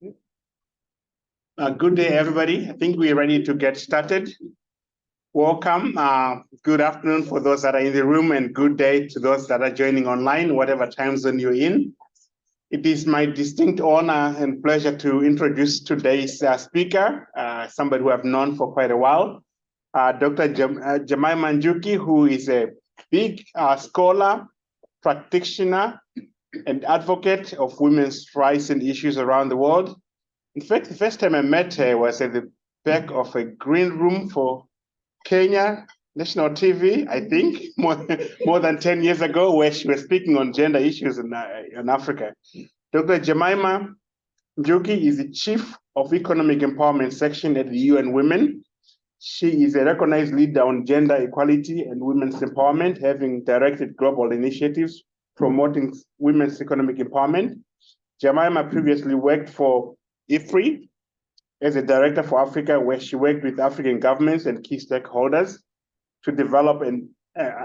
Good day, everybody. I think we're ready to get started. Welcome. Good afternoon for those that are in the room, and good day to those that are joining online, whatever time zone you're in. It is my distinct honor and pleasure to introduce today's speaker, somebody who I've known for quite a while, Dr. Jemimah Njuki, who is a big scholar, practitioner, and advocate of women's rights and issues around the world. In fact, the first time I met her was at the back of a green room for Kenya National TV, I think, more than 10 years ago, where she was speaking on gender issues in Africa. Dr. Jemimah Njuki is the Chief of Economic Empowerment Section at the UN Women. She is a recognized leader on gender equality and women's empowerment, having directed global initiatives promoting women's economic empowerment. Jemimah previously worked for IFRI as a director for Africa, where she worked with African governments and key stakeholders to develop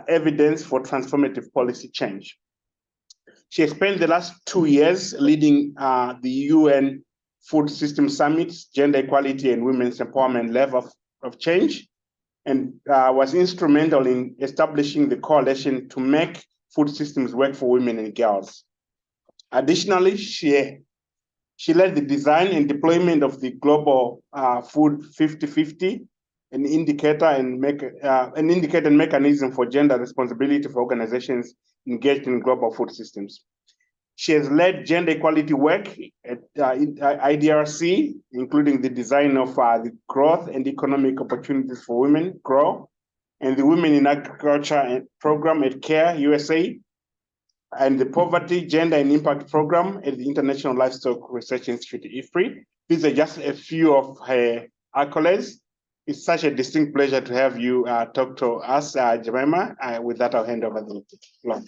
evidence for transformative policy change. She has spent the last 2 years leading the UN Food System Summit's Gender Equality and Women's Empowerment Level of Change, and was instrumental in establishing the coalition to make food systems work for women and girls. Additionally, she led the design and deployment of the Global Food 50-50, an indicator and mechanism for gender responsibility for organizations engaged in global food systems. She has led gender equality work at IDRC, including the design of the Growth and Economic Opportunities for Women, GROW, and the Women in Agriculture program at CARE USA, and the Poverty, Gender and Impact program at the International Livestock Research Institute, IFRI. These are just a few of her accolades. It's such a distinct pleasure to have you talk to us, Jemimah. With that, I'll hand over the floor.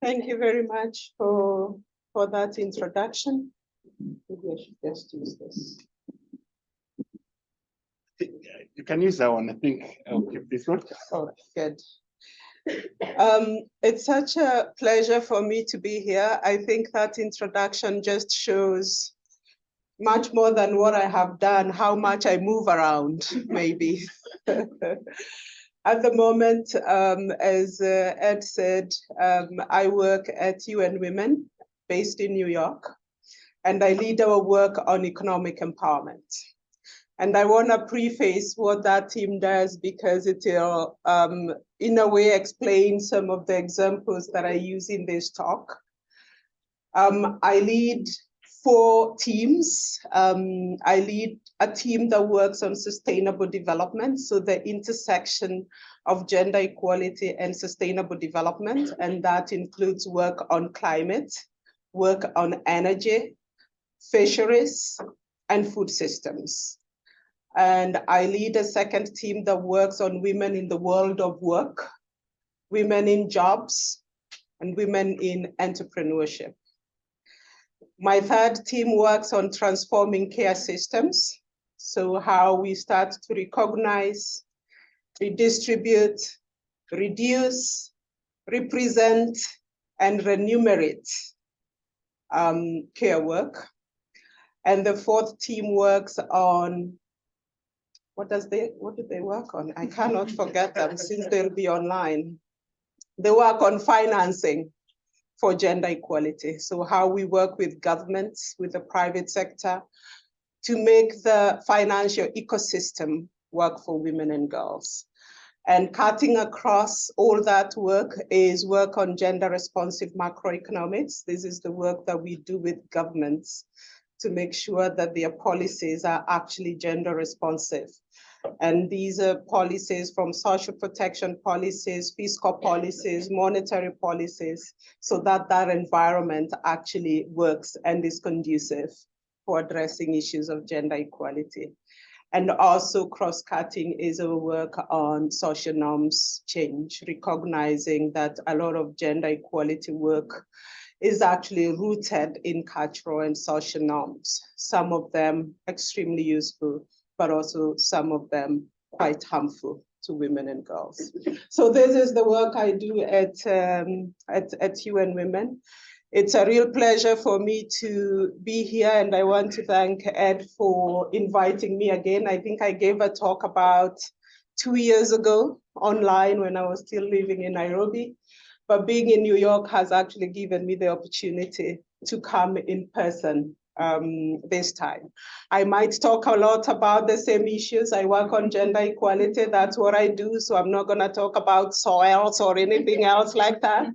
Thank you very much for that introduction. Maybe I should just use this. You can use that one. I think I'll keep this one. Oh, good. It's such a pleasure for me to be here. I think that introduction just shows much more than what I have done, how much I move around, maybe. At the moment, as Ed said, I work at UN Women, based in New York, and I lead our work on economic empowerment. And I want to preface what that team does, because it will, in a way, explain some of the examples that I use in this talk. I lead 4 teams. I lead a team that works on sustainable development, so the intersection of gender equality and sustainable development, and that includes work on climate, work on energy, fisheries, and food systems. And I lead a second team that works on women in the world of work, women in jobs, and women in entrepreneurship. My third team works on transforming care systems. So how we start to recognize, redistribute, reduce, represent, and remunerate care work. And the fourth team works on, what do they work on? I cannot forget them since they'll be online. They work on financing for gender equality. So how we work with governments, with the private sector, to make the financial ecosystem work for women and girls. And cutting across all that work is work on gender responsive macroeconomics. This is the work that we do with governments to make sure that their policies are actually gender responsive. And these are policies from social protection policies, fiscal policies, monetary policies, so that that environment actually works and is conducive for addressing issues of gender equality. And also cross-cutting is our work on social norms change, recognizing that a lot of gender equality work is actually rooted in cultural and social norms, some of them extremely useful, but also some of them quite harmful to women and girls. So this is the work I do at UN Women. It's a real pleasure for me to be here, and I want to thank Ed for inviting me again. I think I gave a talk about 2 years ago online when I was still living in Nairobi, but being in New York has actually given me the opportunity to come in person this time. I might talk a lot about the same issues. I work on gender equality, that's what I do, so I'm not gonna talk about soils or anything else like that.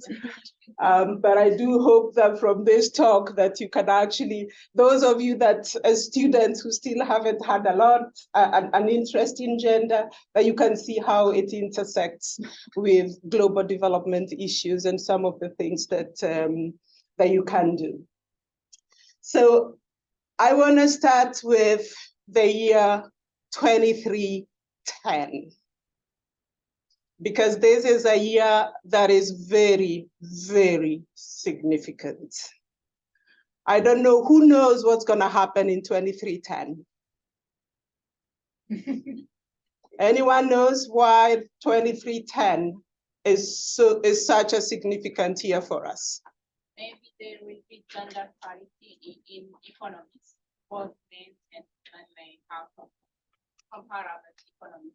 But I do hope that from this talk that you can actually, those of you that as students who still haven't had an interest in gender, that you can see how it intersects with global development issues and some of the things that, that you can do. So I want to start with the year 2310, because this is a year that is very, very significant. I don't know, who knows what's going to happen in 2310? Anyone knows why 2310 is such a significant year for us? Maybe there will be gender parity in economies, both men and women have comparable economic.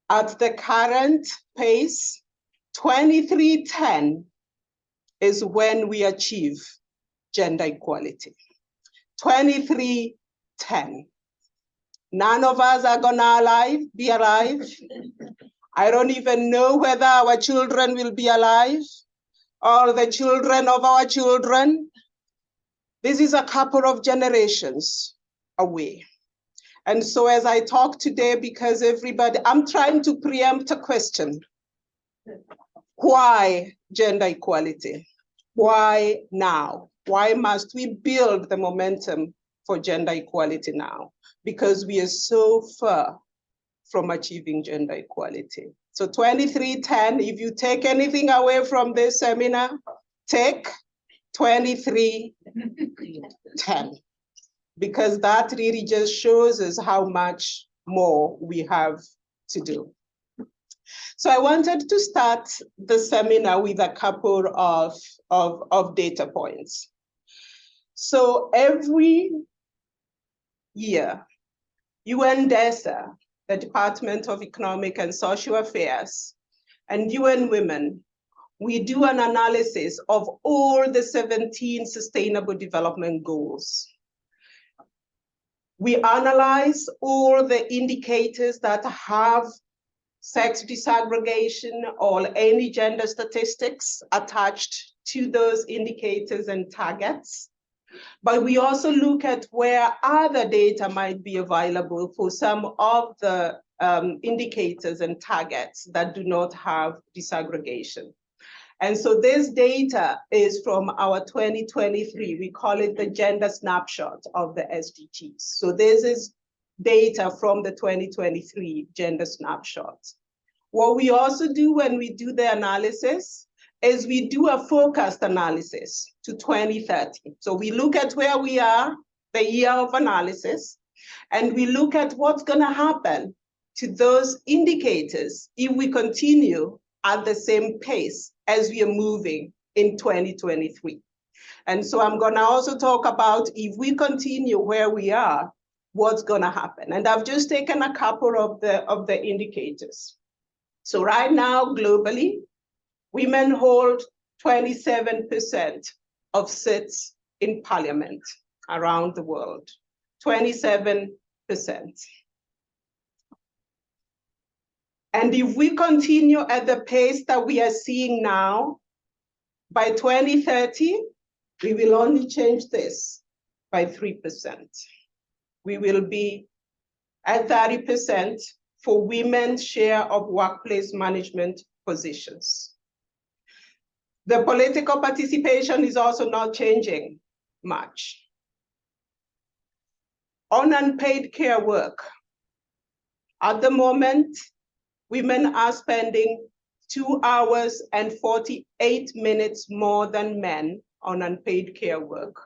At the current pace, 2310 is when we achieve gender equality. 2310. None of us are gonna be alive. I don't even know whether our children will be alive or the children of our children. This is a couple of generations away. And so as I talk today, because everybody, I'm trying to preempt a question. Why gender equality? Why now? Why must we build the momentum for gender equality now? Because we are so far from achieving gender equality. So 2310, if you take anything away from this seminar, take 2310. Because that really just shows us how much more we have to do. So I wanted to start the seminar with a couple of data points. So every year, UNDESA, the Department of Economic and Social Affairs, and UN Women, we do an analysis of all the 17 Sustainable Development Goals. We analyze all the indicators that have sex disaggregation or any gender statistics attached to those indicators and targets. But we also look at where other data might be available for some of the indicators and targets that do not have disaggregation. And so this data is from our 2023, we call it the gender snapshot of the SDGs. So this is data from the 2023 gender snapshot. What we also do when we do the analysis is we do a forecast analysis to 2030. So we look at where we are, the year of analysis, and we look at what's gonna happen to those indicators if we continue at the same pace as we are moving in 2023. And so I'm gonna also talk about if we continue where we are, what's gonna happen. And I've just taken a couple of the indicators. So right now, globally, women hold 27% of seats in parliament around the world, 27%. And if we continue at the pace that we are seeing now, by 2030, we will only change this by 3%. We will be at 30% for women's share of workplace management positions. The political participation is also not changing much. On unpaid care work, at the moment, women are spending 2 hours and 48 minutes more than men on unpaid care work.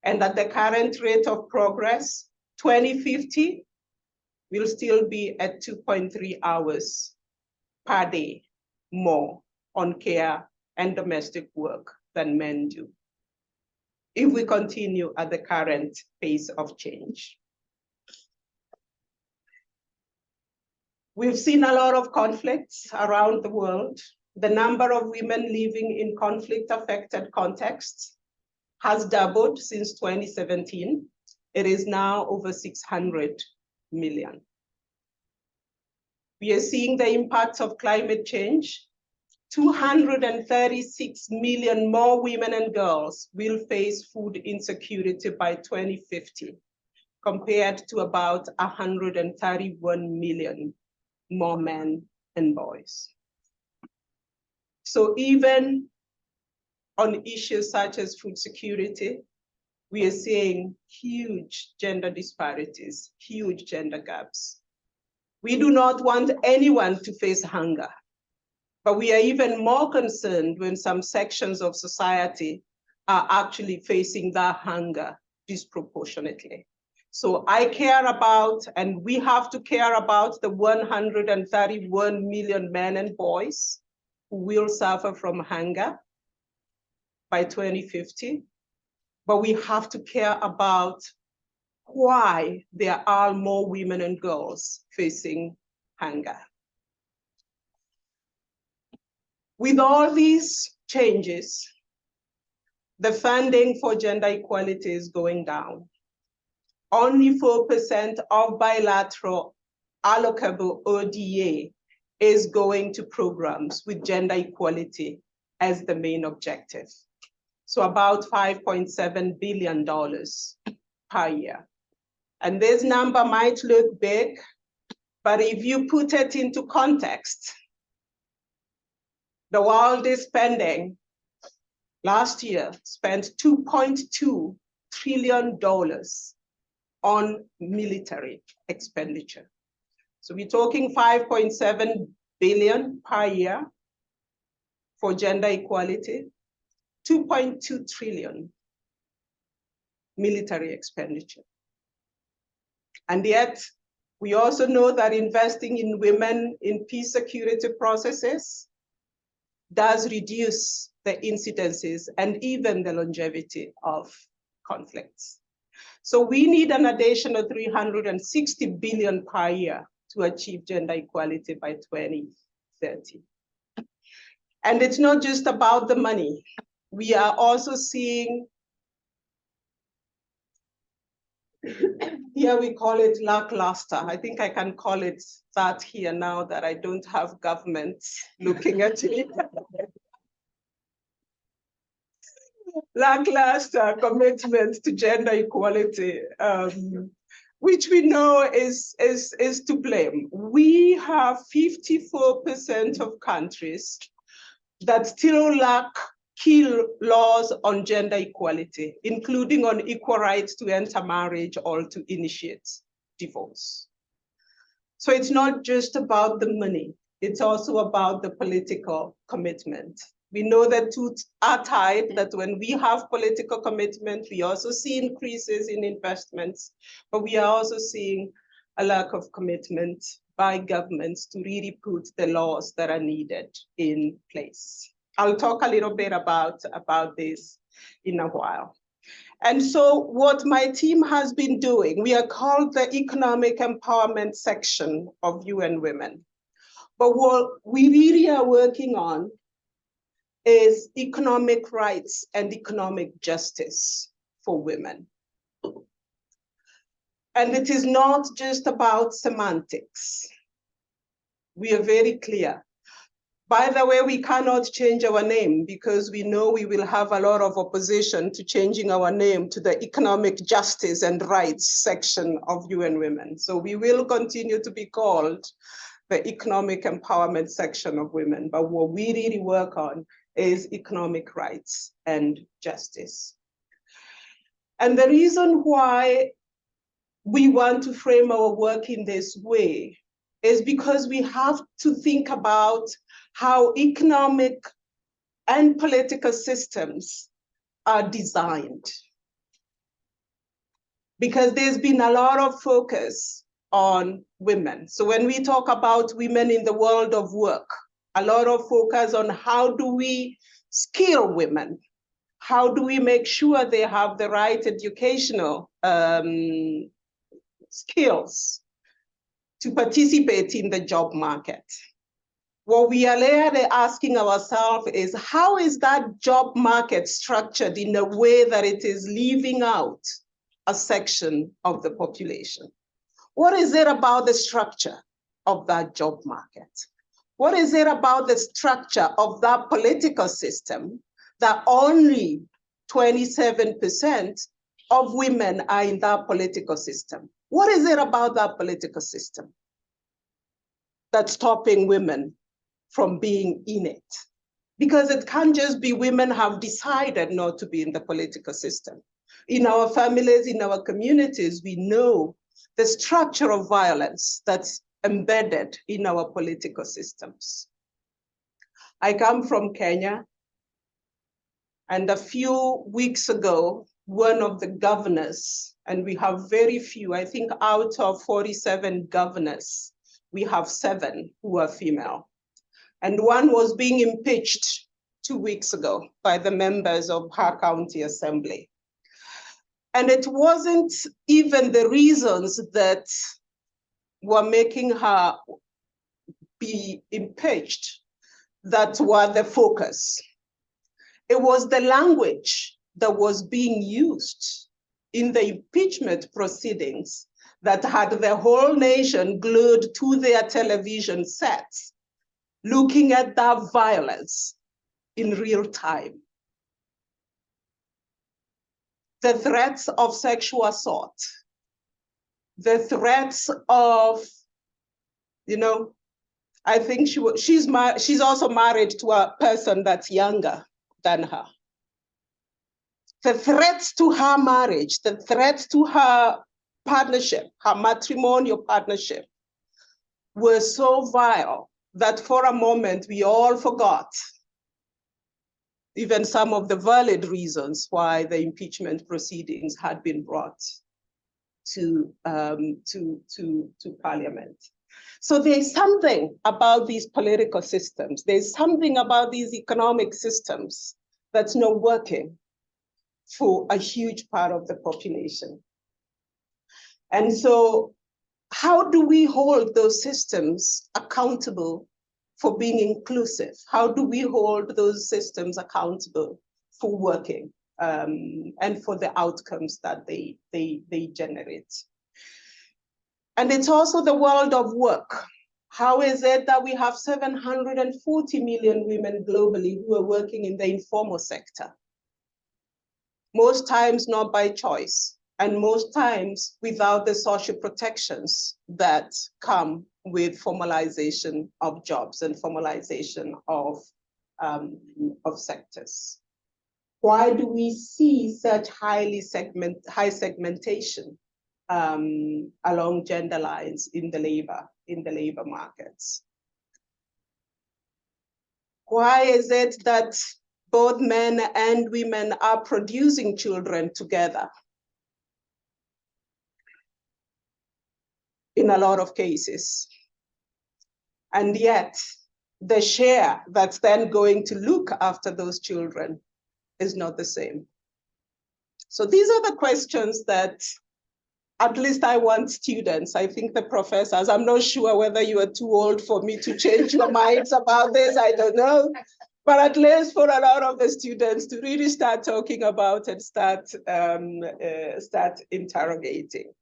And at the current rate of progress, 2050, we'll still be at 2.3 hours per day more on care and domestic work than men do, if we continue at the current pace of change. We've seen a lot of conflicts around the world. The number of women living in conflict-affected contexts has doubled since 2017. It is now over 600 million. We are seeing the impacts of climate change. 236 million more women and girls will face food insecurity by 2050, compared to about 131 million more men and boys. So even on issues such as food security, we are seeing huge gender disparities, huge gender gaps. We do not want anyone to face hunger, but we are even more concerned when some sections of society are actually facing that hunger disproportionately. So I care about, and we have to care about, the 131 million men and boys who will suffer from hunger by 2050. But we have to care about why there are more women and girls facing hunger. With all these changes, the funding for gender equality is going down. Only 4% of bilateral allocable ODA is going to programs with gender equality as the main objective. So about $5.7 billion per year. And this number might look big, but if you put it into context, the world is spending, last year, spent $2.2 trillion on military expenditure. So we're talking 5.7 billion per year for gender equality, 2.2 trillion military expenditure. And yet, we also know that investing in women in peace security processes does reduce the incidences and even the longevity of conflicts. So we need an additional 360 billion per year to achieve gender equality by 2030. And it's not just about the money. We are also seeing, here we call it lackluster. I think I can call it that here now that I don't have government looking at it. Lackluster commitment to gender equality, which we know is to blame. We have 54% of countries that still lack key laws on gender equality, including on equal rights to enter marriage or to initiate divorce. So it's not just about the money, it's also about the political commitment. We know that two are tied, that when we have political commitment, we also see increases in investments, but we are also seeing a lack of commitment by governments to really put the laws that are needed in place. I'll talk a little bit about this in a while. And so what my team has been doing, we are called the Economic Empowerment Section of UN Women. But what we really are working on is economic rights and economic justice for women. And it is not just about semantics. We are very clear. By the way, we cannot change our name because we know we will have a lot of opposition to changing our name to the Economic Justice and Rights section of UN Women. So we will continue to be called the Economic Empowerment Section of Women. But what we really work on is economic rights and justice. And the reason why we want to frame our work in this way is because we have to think about how economic and political systems are designed. Because there's been a lot of focus on women. So when we talk about women in the world of work, a lot of focus on how do we skill women? How do we make sure they have the right educational skills to participate in the job market? What we are really asking ourselves is, how is that job market structured in a way that it is leaving out a section of the population? What is it about the structure of that job market? What is it about the structure of that political system that only 27% of women are in that political system? What is it about that political system that's stopping women from being in it? Because it can't just be women have decided not to be in the political system. In our families, in our communities, we know the structure of violence that's embedded in our political systems. I come from Kenya, and a few weeks ago, one of the governors, and we have very few, I think out of 47 governors, we have 7 who are female. And one was being impeached 2 weeks ago by the members of her county assembly. And it wasn't even the reasons that were making her be impeached that were the focus. It was the language that was being used in the impeachment proceedings that had the whole nation glued to their television sets, looking at that violence in real time. The threats of sexual assault, the threats of, I think she's also married to a person that's younger than her. The threats to her marriage, the threats to her partnership, her matrimonial partnership, were so vile that for a moment we all forgot even some of the valid reasons why the impeachment proceedings had been brought to Parliament. So there's something about these political systems, there's something about these economic systems that's not working for a huge part of the population. And so how do we hold those systems accountable for being inclusive? How do we hold those systems accountable for working and for the outcomes that they generate? And it's also the world of work. How is it that we have 740 million women globally who are working in the informal sector? Most times not by choice, and most times without the social protections that come with formalization of jobs and formalization of sectors. Why do we see such high segmentation along gender lines in the labor markets? Why is it that both men and women are producing children together? In a lot of cases. And yet, the share that's then going to look after those children is not the same. So these are the questions that at least I want students, I think the professors, I'm not sure whether you are too old for me to change your minds about this, I don't know. But at least for a lot of the students to really start talking about and start interrogating.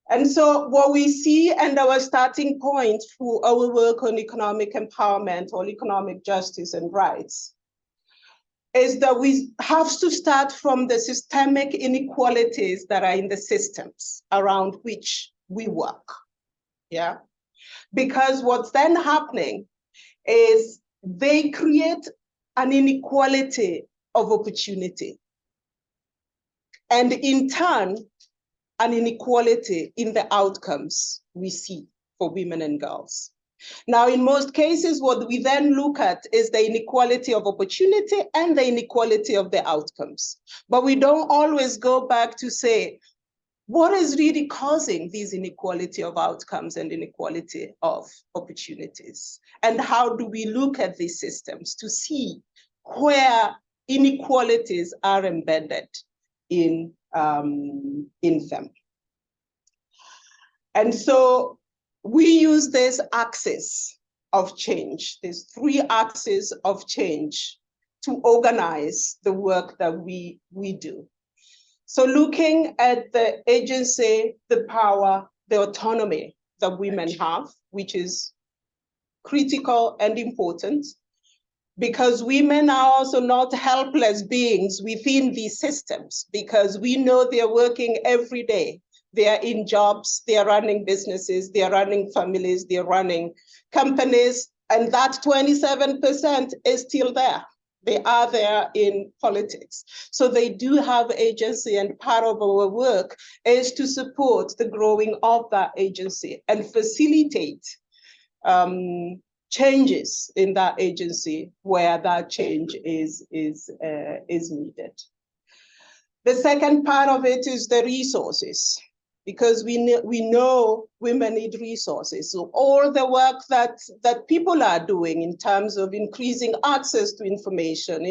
And so what we see, and our starting point for our work on economic empowerment or economic justice and rights, is that we have to start from the systemic inequalities that are in the systems around which we work, yeah? Because what's then happening is they create an inequality of opportunity. And in turn, an inequality in the outcomes we see for women and girls. Now, in most cases, what we then look at is the inequality of opportunity and the inequality of the outcomes. But we don't always go back to say, what is really causing these inequality of outcomes and inequality of opportunities? And how do we look at these systems to see where inequalities are embedded in them? And so we use this axis of change, these three axes of change, to organize the work that we do. So looking at the agency, the power, the autonomy that women have, which is critical and important, because women are also not helpless beings within these systems, because we know they're working every day. They are in jobs, they are running businesses, they are running families, they are running companies, and that 27% is still there. They are there in politics. So they do have agency, and part of our work is to support the growing of that agency and facilitate changes in that agency where that change is needed. The second part of it is the resources, because we know women need resources. So all the work that people are doing in terms of increasing access to information,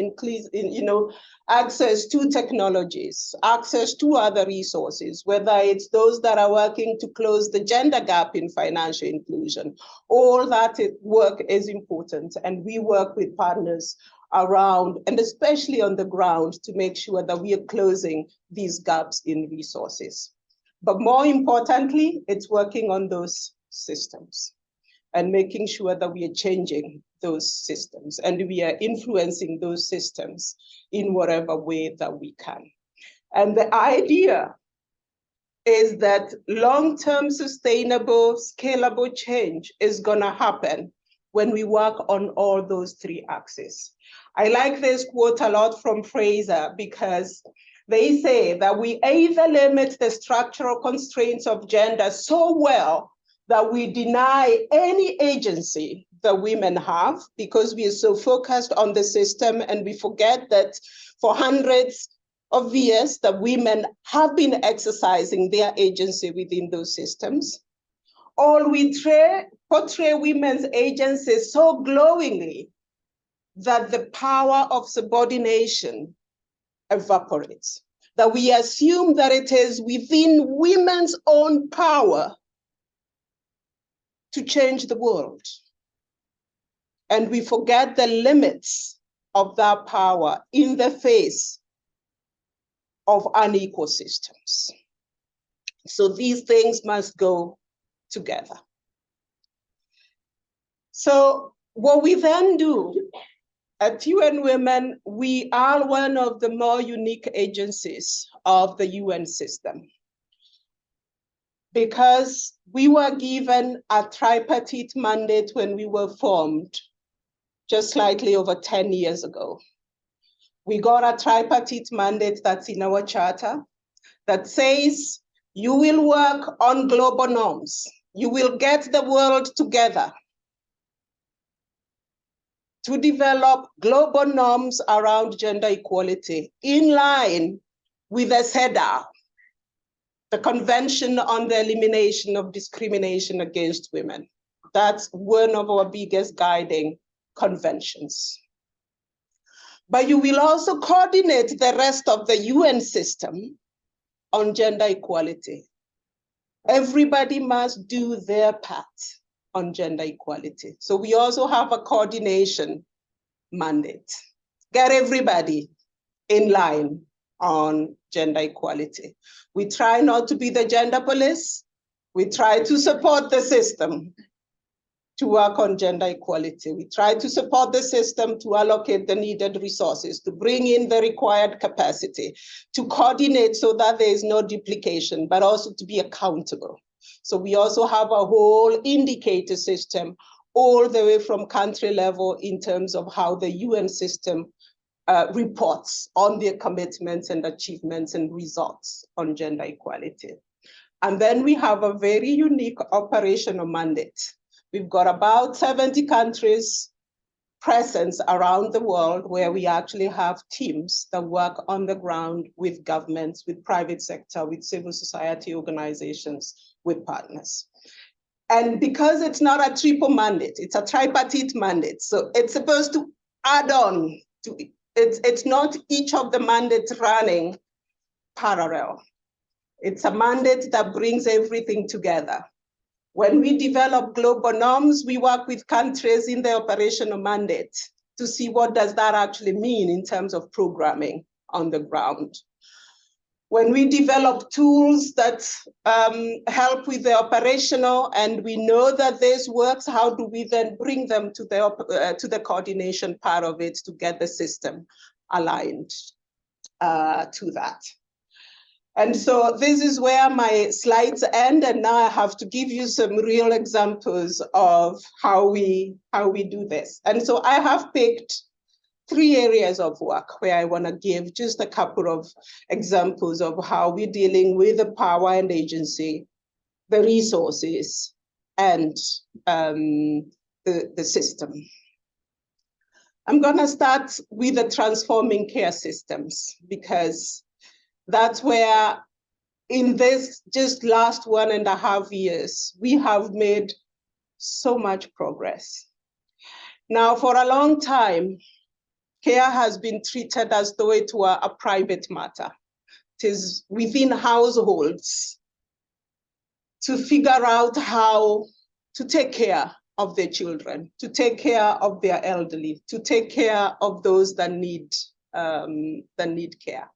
access to technologies, access to other resources, whether it's those that are working to close the gender gap in financial inclusion, all that work is important. And we work with partners around, and especially on the ground, to make sure that we are closing these gaps in resources. But more importantly, it's working on those systems and making sure that we are changing those systems and we are influencing those systems in whatever way that we can. And the idea is that long-term sustainable, scalable change is gonna happen when we work on all those three axes. I like this quote a lot from Fraser, because they say that we either limit the structural constraints of gender so well that we deny any agency that women have, because we are so focused on the system and we forget that for hundreds of years that women have been exercising their agency within those systems. Or we portray women's agency so glowingly that the power of subordination evaporates, that we assume that it is within women's own power to change the world. And we forget the limits of that power in the face of unequal systems. So these things must go together. So what we then do at UN Women, we are one of the more unique agencies of the UN system, because we were given a tripartite mandate when we were formed just slightly over 10 years ago. We got a tripartite mandate that's in our charter that says you will work on global norms. You will get the world together to develop global norms around gender equality in line with the CEDAW, the Convention on the Elimination of Discrimination Against Women. That's one of our biggest guiding conventions. But you will also coordinate the rest of the UN system on gender equality. Everybody must do their part on gender equality. So we also have a coordination mandate. Get everybody in line on gender equality. We try not to be the gender police. We try to support the system to work on gender equality. We try to support the system to allocate the needed resources, to bring in the required capacity, to coordinate so that there is no duplication, but also to be accountable. So we also have a whole indicator system all the way from country level in terms of how the UN system reports on their commitments and achievements and results on gender equality. And then we have a very unique operational mandate. We've got about 70 countries presence around the world where we actually have teams that work on the ground with governments, with private sector, with civil society organizations, with partners. And because it's not a triple mandate, it's a tripartite mandate. So it's supposed to add on to it. It's not each of the mandates running parallel. It's a mandate that brings everything together. When we develop global norms, we work with countries in the operational mandate to see what does that actually mean in terms of programming on the ground. When we develop tools that help with the operational and we know that this works, how do we then bring them to the coordination part of it to get the system aligned to that? And so this is where my slides end, and now I have to give you some real examples of how we do this. And so I have picked 3 areas of work where I want to give just a couple of examples of how we're dealing with the power and agency, the resources, and the system. I'm going to start with the transforming care systems, because that's where in this just last 1.5 years, we have made so much progress. Now, for a long time, care has been treated as though it were a private matter. It is within households to figure out how to take care of their children, to take care of their elderly, to take care of those that need care.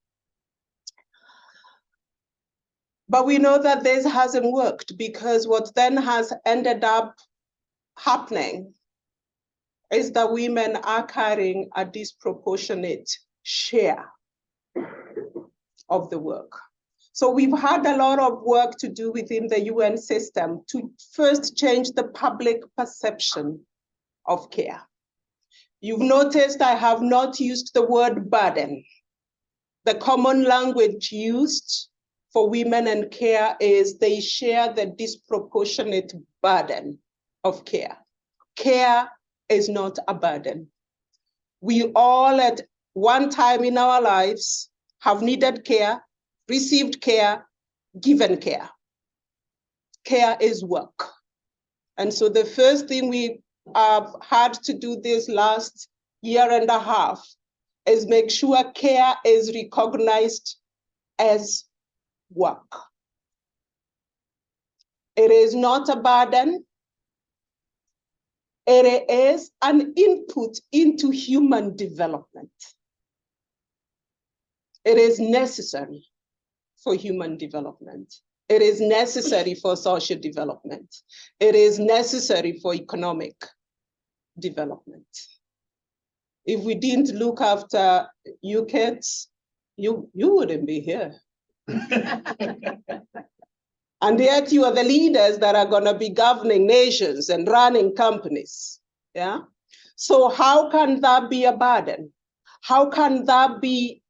But we know that this hasn't worked, because what then has ended up happening is that women are carrying a disproportionate share of the work. So we've had a lot of work to do within the UN system to first change the public perception of care. You've noticed I have not used the word burden. The common language used for women and care is they share the disproportionate burden of care. Care is not a burden. We all at one time in our lives have needed care, received care, given care. Care is work. And so the first thing we have had to do this last 1.5 years is make sure care is recognized as work. It is not a burden. It is an input into human development. It is necessary for human development. It is necessary for social development. It is necessary for economic development. If we didn't look after you kids, you wouldn't be here. And yet you are the leaders that are going to be governing nations and running companies. Yeah. So how can that be a burden? How can that be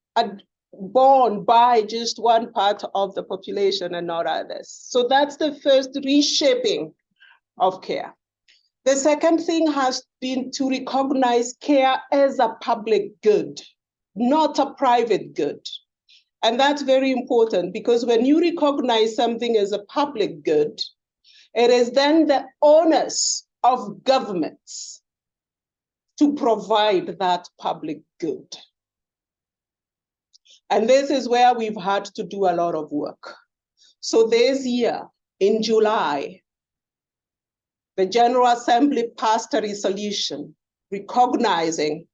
borne by just one part of the population and not others? So that's the first reshaping of care. The second thing has been to recognize care as a public good, not a private good. And that's very important, because when you recognize something as a public good, it is then the onus of governments to provide that public good. And this is where we've had to do a lot of work. So this year, in July, the General Assembly passed a resolution recognizing.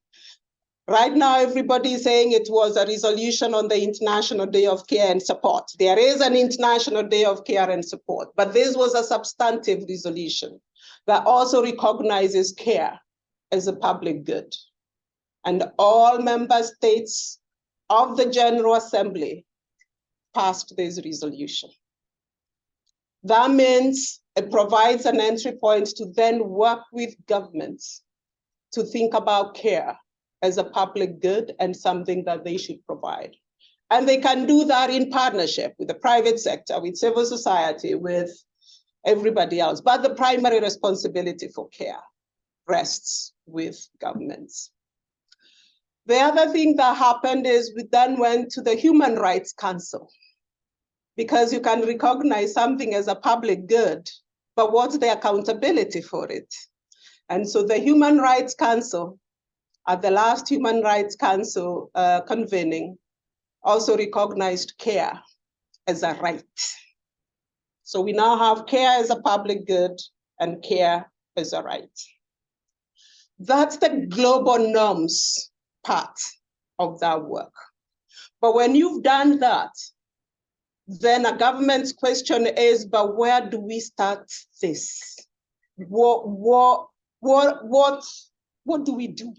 Right now, everybody is saying it was a resolution on the International Day of Care and Support. There is an International Day of Care and Support, but this was a substantive resolution that also recognizes care as a public good. And all member states of the General Assembly passed this resolution. That means it provides an entry point to then work with governments to think about care as a public good and something that they should provide. And they can do that in partnership with the private sector, with civil society, with everybody else. But the primary responsibility for care rests with governments. The other thing that happened is we then went to the Human Rights Council, because you can recognize something as a public good, but what's the accountability for it? And so the Human Rights Council, at the last Human Rights Council convening, also recognized care as a right. So we now have care as a public good and care as a right. That's the global norms part of that work. But when you've done that, then a government's question is, but where do we start this? What do we do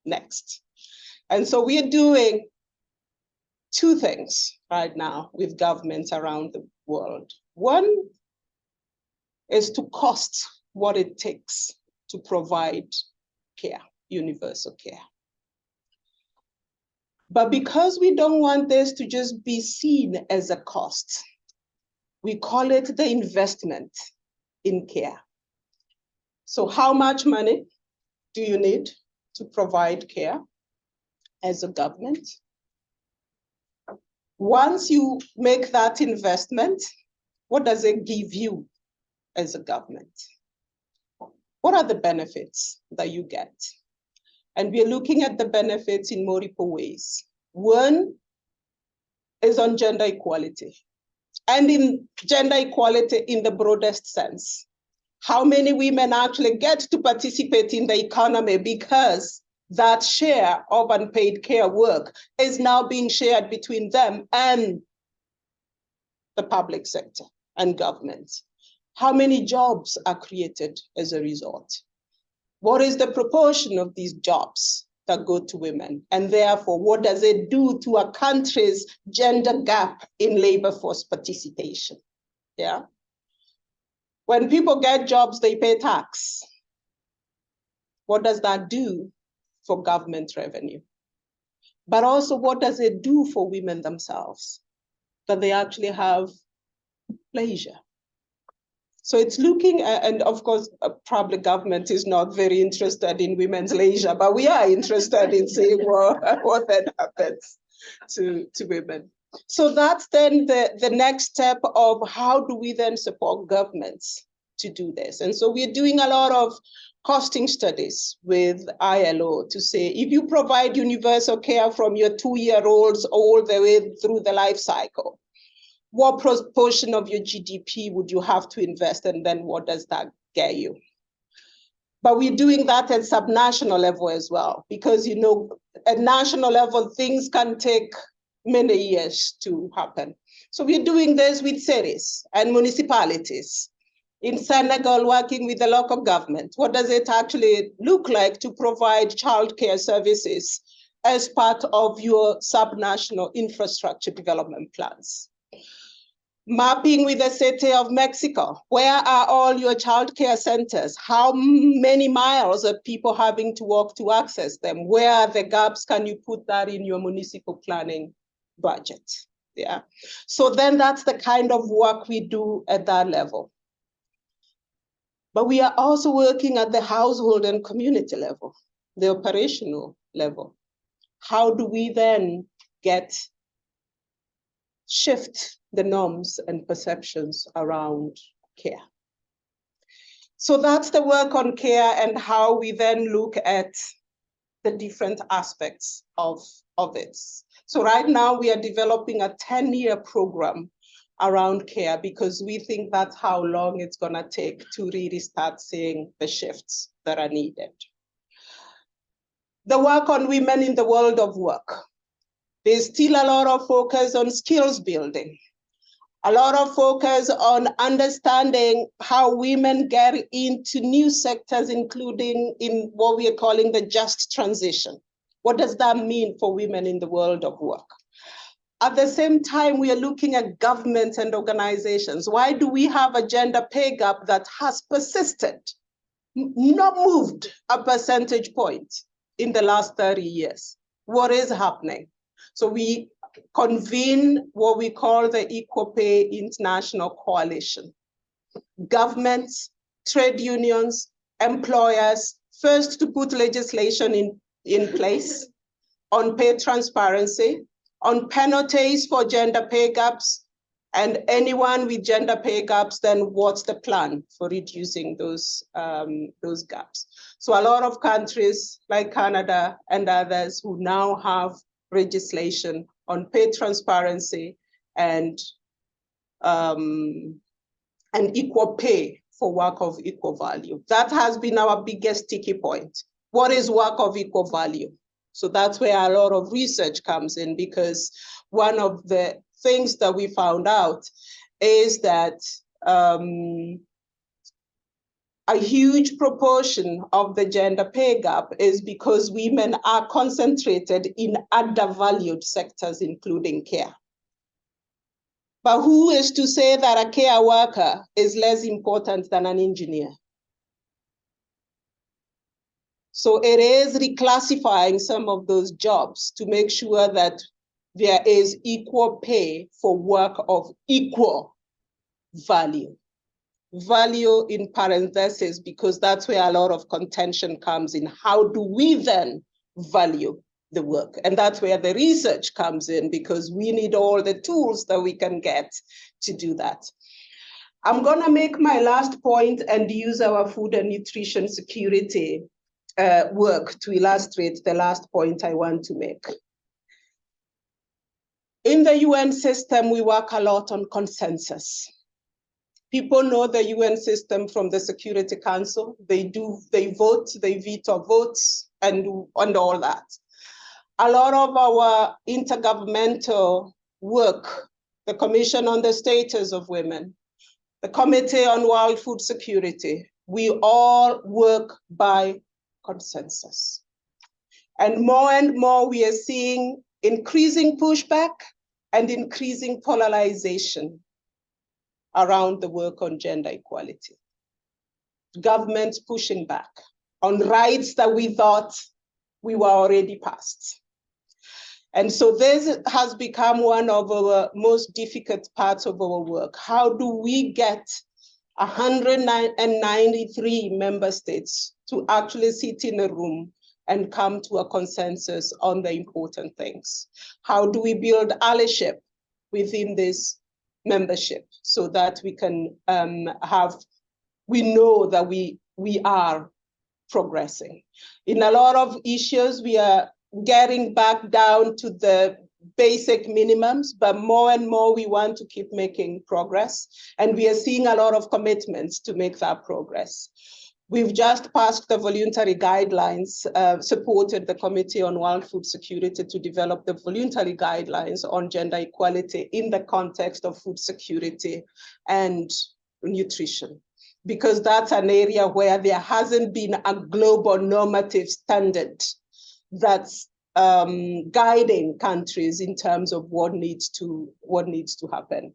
next? And so we're doing two things right now with governments around the world. One is to cost what it takes to provide care, universal care. But because we don't want this to just be seen as a cost, we call it the investment in care. So how much money do you need to provide care as a government? Once you make that investment, what does it give you as a government? What are the benefits that you get? And we're looking at the benefits in multiple ways. One is on gender equality. And in gender equality in the broadest sense, how many women actually get to participate in the economy because that share of unpaid care work is now being shared between them and the public sector and governments. How many jobs are created as a result? What is the proportion of these jobs that go to women? And therefore, what does it do to a country's gender gap in labor force participation? Yeah. When people get jobs, they pay tax. What does that do for government revenue? But also, what does it do for women themselves? That they actually have leisure. So it's looking at, and of course, probably government is not very interested in women's leisure, but we are interested in seeing what then happens to women. So that's then the next step of how do we then support governments to do this? And so we're doing a lot of costing studies with ILO to say, if you provide universal care from your 2-year-olds all the way through the life cycle, what proportion of your GDP would you have to invest, and then what does that get you? But we're doing that at subnational level as well, because at national level, things can take many years to happen. So we're doing this with cities and municipalities. In Senegal, working with the local government, what does it actually look like to provide childcare services as part of your subnational infrastructure development plans? Mapping with the city of Mexico. Where are all your childcare centers? How many miles are people having to walk to access them? Where are the gaps? Can you put that in your municipal planning budget? Yeah. So then that's the kind of work we do at that level. But we are also working at the household and community level, the operational level. How do we then shift the norms and perceptions around care? So that's the work on care and how we then look at the different aspects of it. So right now we are developing a 10-year program around care because we think that's how long it's gonna take to really start seeing the shifts that are needed. The work on women in the world of work. There's still a lot of focus on skills building, a lot of focus on understanding how women get into new sectors, including in what we are calling the just transition. What does that mean for women in the world of work? At the same time, we are looking at governments and organizations. Why do we have a gender pay gap that has persisted, not moved a percentage point in the last 30 years? What is happening? So we convene what we call the Equal Pay International Coalition. Governments, trade unions, employers, First, to put legislation in place on pay transparency, on penalties for gender pay gaps, and anyone with gender pay gaps, then what's the plan for reducing those gaps? So a lot of countries like Canada and others who now have legislation on pay transparency and equal pay for work of equal value. That has been our biggest sticky point. What is work of equal value? So that's where a lot of research comes in, because one of the things that we found out is that a huge proportion of the gender pay gap is because women are concentrated in undervalued sectors, including care. But who is to say that a care worker is less important than an engineer? So it is reclassifying some of those jobs to make sure that there is equal pay for work of equal value. Value in parentheses, because that's where a lot of contention comes in. How do we then value the work? And that's where the research comes in, because we need all the tools that we can get to do that. I'm gonna make my last point and use our food and nutrition security work to illustrate the last point I want to make. In the UN system, we work a lot on consensus. People know the UN system from the Security Council. They vote, they veto votes, and all that. A lot of our intergovernmental work, the Commission on the Status of Women, the Committee on World Food Security, we all work by consensus. And more we are seeing increasing pushback and increasing polarization around the work on gender equality. Governments pushing back on rights that we thought we were already past. And so this has become one of our most difficult parts of our work. How do we get 193 member states to actually sit in a room and come to a consensus on the important things? How do we build allyship within this membership so that we can we know that we are progressing? In a lot of issues, we are getting back down to the basic minimums, but more and more we want to keep making progress. And we are seeing a lot of commitments to make that progress. We've just passed the voluntary guidelines, supported the Committee on World Food Security to develop the voluntary guidelines on gender equality in the context of food security and nutrition, because that's an area where there hasn't been a global normative standard that's guiding countries in terms of what needs to happen.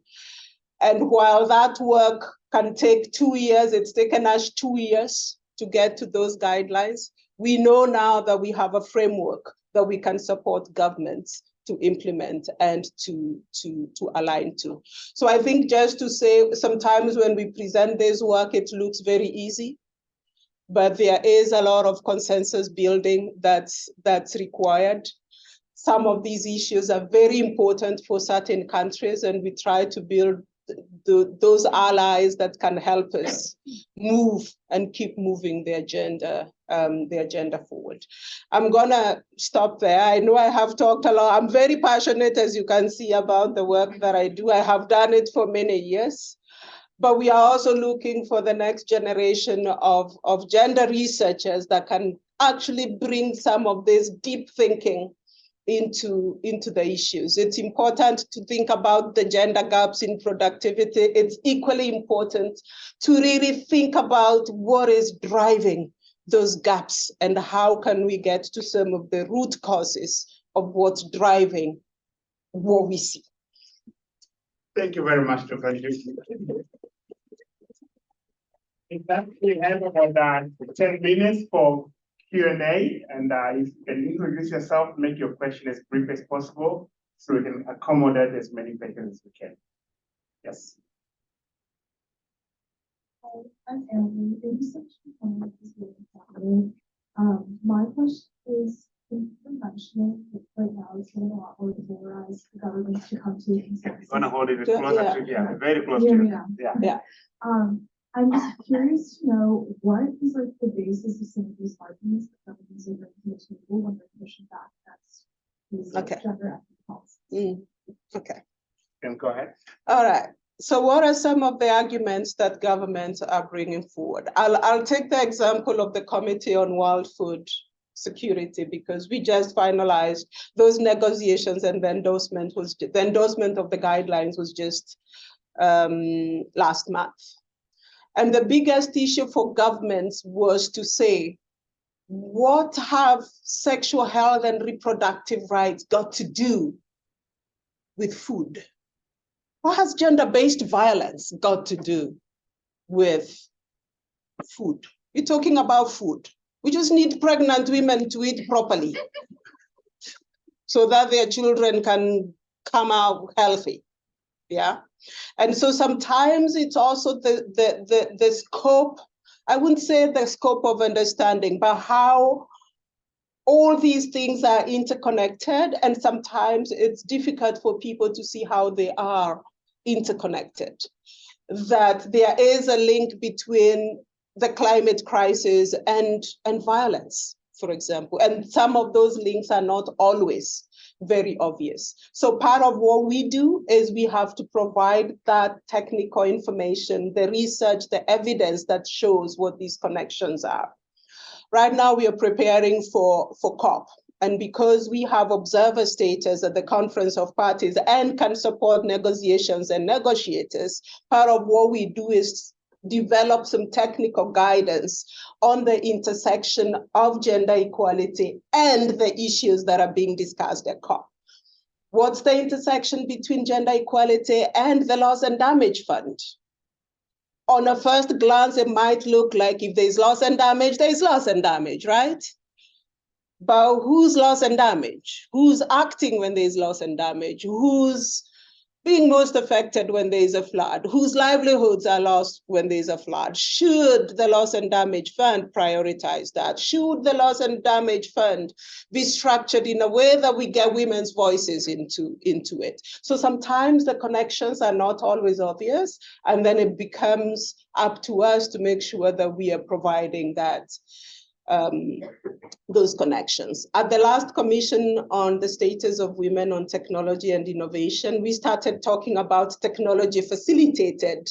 And while that work can take 2 years, it's taken us 2 years to get to those guidelines. We know now that we have a framework that we can support governments to implement and to align to. So I think just to say, sometimes when we present this work, it looks very easy, but there is a lot of consensus building that's required. Some of these issues are very important for certain countries, and we try to build those allies that can help us move and keep moving the agenda forward. I'm gonna stop there. I know I have talked a lot. I'm very passionate, as you can see, about the work that I do. I have done it for many years. But we are also looking for the next generation of gender researchers that can actually bring some of this deep thinking into the issues. It's important to think about the gender gaps in productivity. It's equally important to really think about what is driving those gaps and how can we get to some of the root causes of what's driving what we see. Thank you very much, Dr. Njuki. In fact, we have about 10 minutes for Q&A, and if you can introduce yourself, make your question as brief as possible so we can accommodate as many questions as we can. Yes. I'm Emily. Thank you so much for coming to this meeting. My question is, in convention, right now it's getting a lot more polarized for governments to come to consensus. I'm gonna hold it closer to, yeah, very close to Hear you. me now. Yeah. I'm just curious to know what is like the basis of some of these arguments that governments are bringing to the table when they're pushing back against these gender equity policies. Okay. Can go ahead. All right. So what are some of the arguments that governments are bringing forward? I'll take the example of the Committee on World Food Security, because we just finalized those negotiations, and the endorsement of the guidelines was just last month. And the biggest issue for governments was to say, what have sexual health and reproductive rights got to do with food? What has gender-based violence got to do with food? You're talking about food. We just need pregnant women to eat properly so that their children can come out healthy. Yeah. And so sometimes it's also the scope, I wouldn't say the scope of understanding, but how all these things are interconnected, and sometimes it's difficult for people to see how they are interconnected. That there is a link between the climate crisis and violence, for example, and some of those links are not always very obvious. So part of what we do is we have to provide that technical information, the research, the evidence that shows what these connections are. Right now, we are preparing for COP. And because we have observer status at the Conference of Parties and can support negotiations and negotiators, part of what we do is develop some technical guidance on the intersection of gender equality and the issues that are being discussed at COP. What's the intersection between gender equality and the loss and damage fund? On a first glance, it might look like if there's loss and damage, there's loss and damage, right? But who's loss and damage? Who's acting when there's loss and damage? Who's being most affected when there is a flood? Whose livelihoods are lost when there's a flood? Should the loss and damage fund prioritize that? Should the loss and damage fund be structured in a way that we get women's voices into it? So sometimes the connections are not always obvious, and then it becomes up to us to make sure that we are providing that those connections. At the last Commission on the Status of Women on Technology and Innovation, we started talking about technology facilitated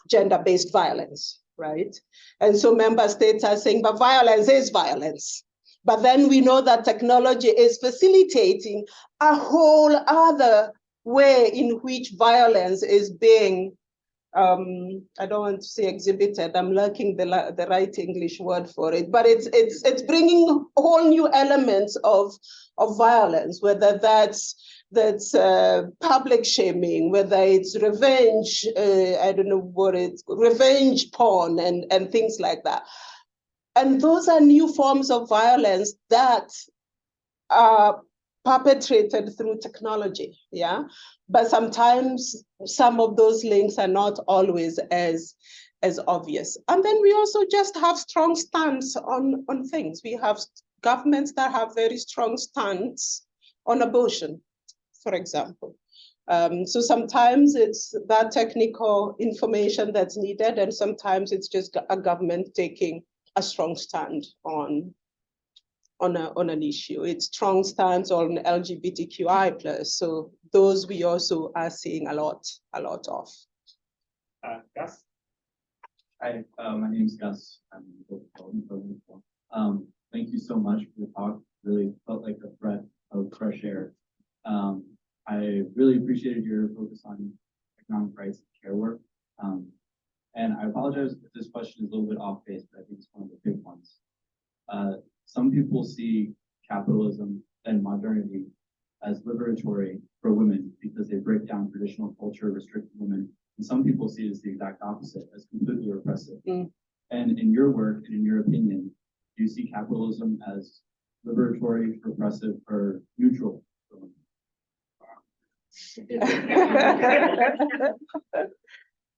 gender-based violence, right? And so member states are saying, but violence is violence. But then we know that technology is facilitating a whole other way in which violence is being I don't want to say exhibited. I'm lacking the right English word for it, but it's bringing whole new elements of violence, whether that's public shaming, whether it's revenge, I don't know what it's, revenge porn and things like that. And those are new forms of violence that are perpetrated through technology, yeah? But sometimes some of those links are not always as obvious. And then we also just have strong stance on things. We have governments that have very strong stance on abortion, for example. So sometimes it's that technical information that's needed, and sometimes it's just a government taking a strong stand on an issue. It's strong stance on LGBTQI+. So those we also are seeing a lot of. Gus? Hi, my name is Gus. I'm thank you so much for the talk. Really felt like a breath of fresh air. I really appreciated your focus on economic rights and care work. And I apologize if this question is a little bit off base, but I think it's one of the big ones. Some people see capitalism and modernity as liberatory for women because they break down traditional culture, restrict women. And some people see it as the exact opposite, as completely repressive. And in your work and in your opinion, do you see capitalism as liberatory, repressive, or neutral for women?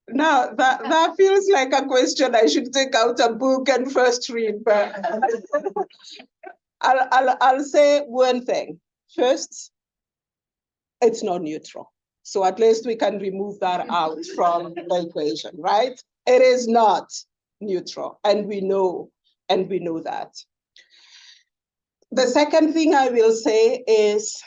Now that feels like a question I should take out a book and first read, but I'll say one thing. First, it's not neutral. So at least we can remove that out from the equation, right? It is not neutral, and we know that. The second thing I will say is,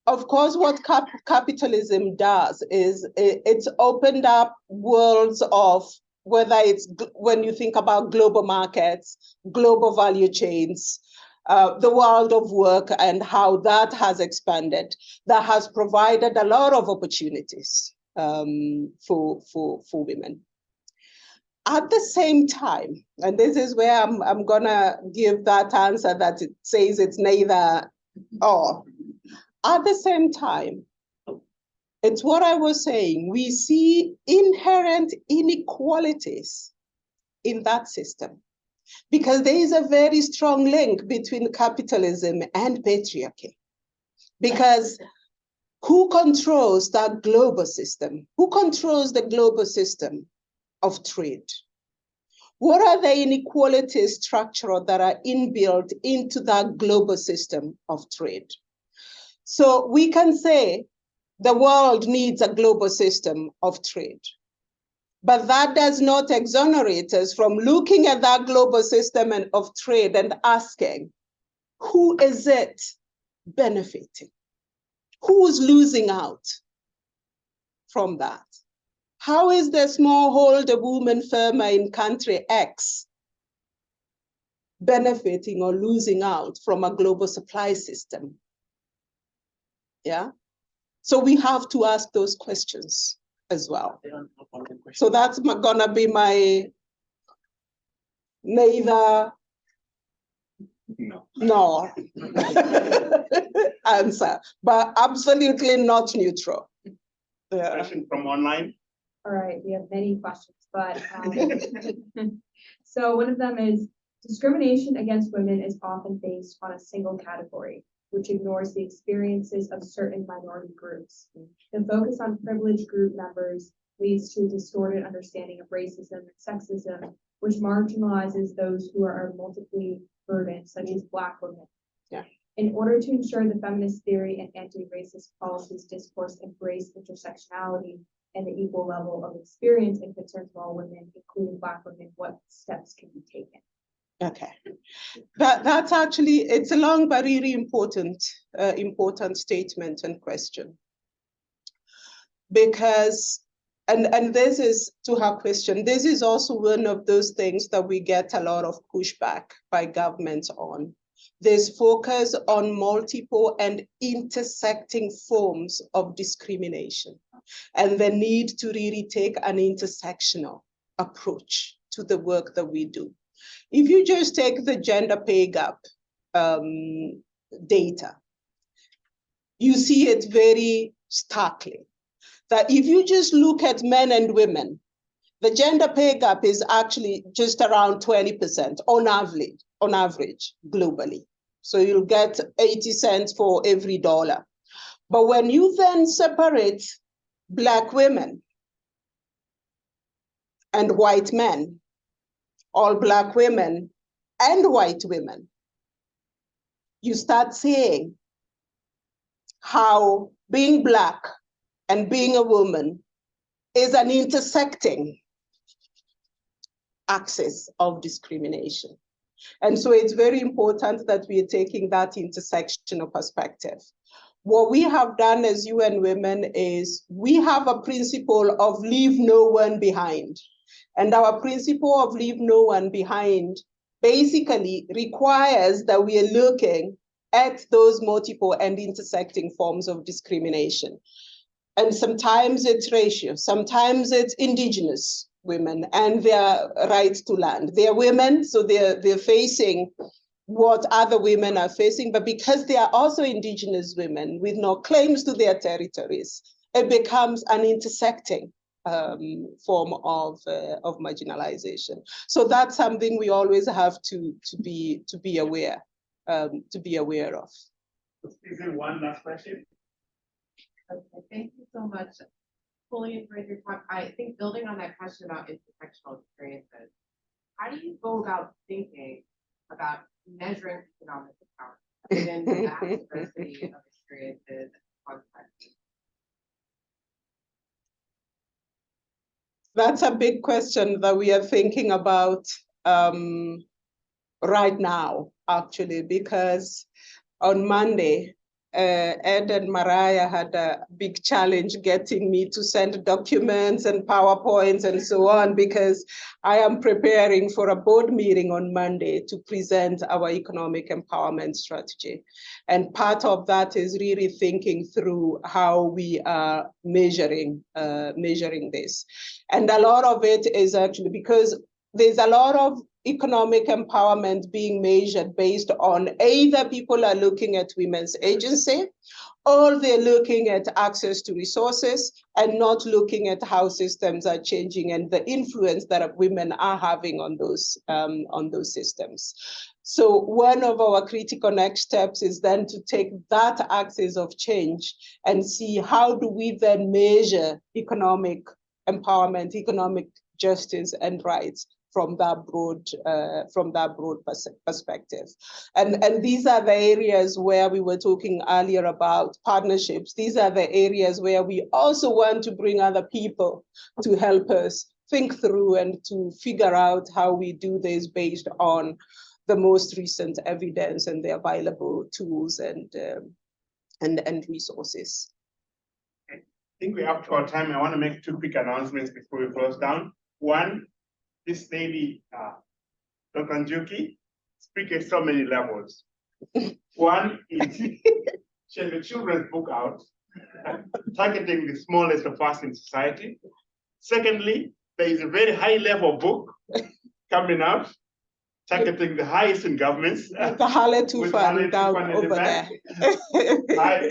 of course, what capitalism does is it's opened up worlds of, whether it's when you think about global markets, global value chains, the world of work and how that has expanded, that has provided a lot of opportunities for women. At the same time, and this is where I'm gonna give that answer that it says it's neither or. At the same time, it's what I was saying, we see inherent inequalities in that system because there is a very strong link between capitalism and patriarchy. Because who controls that global system? Who controls the global system of trade? What are the inequalities structural that are inbuilt into that global system of trade? So we can say the world needs a global system of trade, but that does not exonerate us from looking at that global system of trade and asking, who is it benefiting? Who's losing out from that? How is the smallholder woman farmer in country X benefiting or losing out from a global supply system? Yeah. So we have to ask those questions as well. So that's gonna be my neither nor answer, but absolutely not neutral. Yeah. Question from online. All right, we have many questions, but so one of them is, discrimination against women is often based on a single category, which ignores the experiences of certain minority groups. The focus on privileged group members leads to a distorted understanding of racism and sexism, which marginalizes those who are multiply burdened, such as Black women. Yeah. In order to ensure the feminist theory and anti-racist policies discourse embrace intersectionality and the equal level of experience in concerns of all women, including Black women, what steps can be taken? Okay, that's actually, it's a long but really important statement and question. Because, and this is to her question, this is also one of those things that we get a lot of pushback by governments on. This focus on multiple and intersecting forms of discrimination and the need to really take an intersectional approach to the work that we do. If you just take the gender pay gap data, you see it very starkly. That if you just look at men and women, the gender pay gap is actually just around 20% on average globally. So you'll get 80 cents for every dollar. But when you then separate Black women and white men, all Black women and white women, you start seeing how being Black and being a woman is an intersecting axis of discrimination. And so it's very important that we are taking that intersectional perspective. What we have done as UN Women is we have a principle of leave no one behind. And our principle of leave no one behind basically requires that we are looking at those multiple and intersecting forms of discrimination. And sometimes it's racial, sometimes it's indigenous women and their rights to land. They're women, so they're facing what other women are facing, but because they are also indigenous women with no claims to their territories, it becomes an intersecting form of marginalization. So that's something we always have to be aware of. Is there one last question? Okay, thank you so much. fully enjoyed your talk. I think building on that question about intersectional experiences, how do you go about thinking about measuring economic empowerment within that diversity of experiences and contexts? That's a big question that we are thinking about right now, actually, because on Monday, Ed and Mariah had a big challenge getting me to send documents and PowerPoints and so on, because I am preparing for a board meeting on Monday to present our economic empowerment strategy. And part of that is really thinking through how we are measuring this. And a lot of it is actually because there's a lot of economic empowerment being measured based on either people are looking at women's agency or they're looking at access to resources and not looking at how systems are changing and the influence that women are having on those systems. So one of our critical next steps is then to take that axis of change and see how do we then measure economic empowerment, economic justice and rights from that broad perspective. And these are the areas where we were talking earlier about partnerships. These are the areas where we also want to bring other people to help us think through and to figure out how we do this based on the most recent evidence and the available tools and resources. I think we're up to our time. I want to make two quick announcements before we close down. One, this lady, Dr. Njuki, speaks at so many levels. One is she has a children's book out, targeting the smallest of us in society. Secondly, there is a very high level book coming out, targeting the highest in governments. The Hale Fund down over there.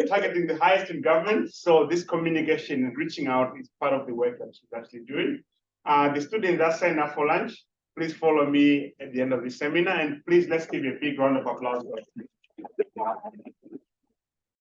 Targeting the highest in government. So this communication and reaching out is part of the work that she's actually doing. The students that sign up for lunch, please follow me at the end of the seminar, and please let's give a big round of applause.